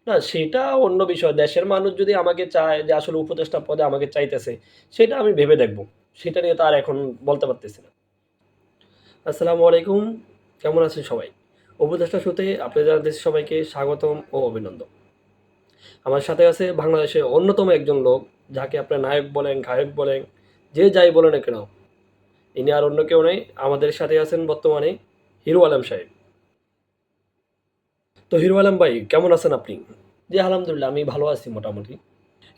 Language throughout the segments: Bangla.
না সেটা অন্য বিষয়। দেশের মানুষ যদি আমাকে চায় যে আসলে উপদেষ্টা পদে আমাকে চাইতেছে, সেটা আমি ভেবে দেখব। সেটা নিয়ে তো আর এখন বলতে পারতেছি না। আসসালামু আলাইকুম। কেমন আছেন সবাই? উপদেষ্টা শোতে আপনাদের জানাতেছি সবাইকে স্বাগতম ও অভিনন্দন। আমার সাথে আছে বাংলাদেশের অন্যতম একজন লোক, যাকে আপনারা নায়ক বলেন, গায়ক বলেন, যে যাই বলেন না কেন, ইনি আর অন্য কেউ নেই। আমাদের সাথে আছেন বর্তমানে হিরো আলম সাহেব। তো হিরো আলম ভাই কেমন আছেন আপনি? জি আলহামদুলিল্লাহ আমি ভালো আছি মোটামুটি।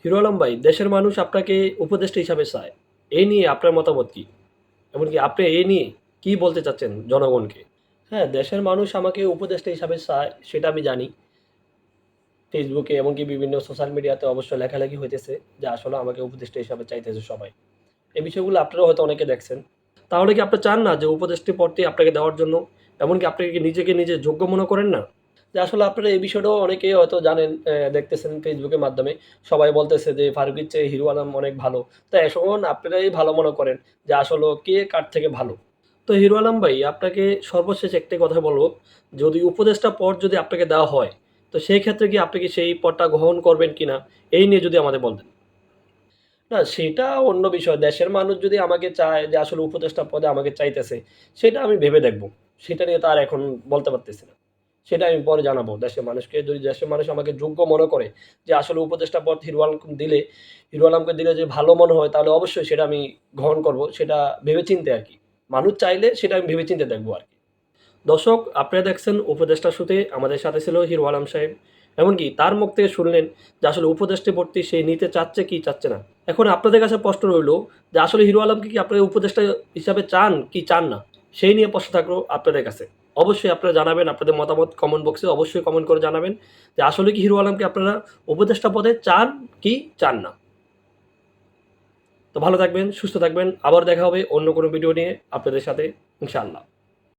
হিরো আলম ভাই, দেশের মানুষ আপনাকে উপদেষ্টা হিসাবে চায়। এই নিয়ে আপনার মতামত কি? এমনকি আপনি এই নিয়ে কি বলতে চাচ্ছেন জনগণকে? হ্যাঁ, দেশের মানুষ আমাকে উপদেষ্টা হিসাবে চায় সেটা আমি জানি। ফেসবুকে এমনকি বিভিন্ন সোশ্যাল মিডিয়াতে অবশ্য লেখালেখি হইতেছে যে আসলে আমাকে উপদেষ্টা হিসাবে চাইতেছে সবাই। এই বিষয়গুলো আপনারাও হয়তো অনেকে দেখছেন। তাহলে কি আপনি চান না যে উপদেষ্টা পদটি আপনাকে দেওয়ার জন্য? এমনকি আপনি কি নিজেকে নিজে যোগ্য মনে করেন না? যে আসলে আপনারা এই বিষয়টাও অনেকেই হয়তো জানেন, দেখতেছেন ফেসবুকের মাধ্যমে। সবাই বলতেছে যে ফারুকের চেয়ে হিরো আলম অনেক ভালো। তো এখন আপনারাই ভালো মনে করেন যে আসলেও কে কার থেকে ভালো। তো হিরো আলম ভাই, আপনাকে সর্বশেষ একটাই কথা বলব, যদি উপদেষ্টা পদ যদি আপনাকে দেওয়া হয়, তো সেই ক্ষেত্রে কি আপনি কি সেই পদটা গ্রহণ করবেন কিনা? এই নিয়ে যদি আমাদের বলতেন। না সেটা অন্য বিষয়। দেশের মানুষ যদি আমাকে চায় যে আসলে উপদেষ্টা পদে আমাকে চাইতেছে, সেটা আমি ভেবে দেখব। সেটা নিয়ে তো আর এখন বলতে পারতেছি না। সেটা আমি পরে জানাবো দেশের মানুষকে। যদি দেশের মানুষ আমাকে যোগ্য মনে করে যে আসলে উপদেষ্টা পদ হিরো আলমকে দিলে যে ভালো মনে হয়, তাহলে অবশ্যই সেটা আমি গ্রহণ করব। সেটা ভেবেচিন্তে আরকি। মানুষ চাইলে সেটা আমি ভেবেচিন্তে দেখব আরকি। দর্শক, আপনারা দেখছেন উপদেষ্টা শুতে আমাদের সাথে ছিল হিরো আলম সাহেব। এমনকি তার মুখ থেকে শুনলেন যে আসলে উপদেষ্টা পদটি সে নিতে চাচ্ছে কি চাচ্ছে না। এখন আপনাদের কাছে প্রশ্ন রইল যে আসলে হিরো আলমকে কি আপনারা উপদেষ্টা হিসাবে চান কি চান না? সেই নিয়ে প্রশ্ন থাকলো আপনাদের কাছে। অবশ্যই আপনারা জানাবেন আপনাদের মতামত কমেন্ট বক্সে অবশ্যই কমেন্ট করে জানাবেন যে আসলে কি হিরো আলমকে আপনারা উপদেষ্টা পদে চান কি চান না? তো ভালো থাকবেন, সুস্থ থাকবেন। আবার দেখা হবে অন্য কোনো ভিডিও নিয়ে আপনাদের সাথে ইনশাআল্লাহ।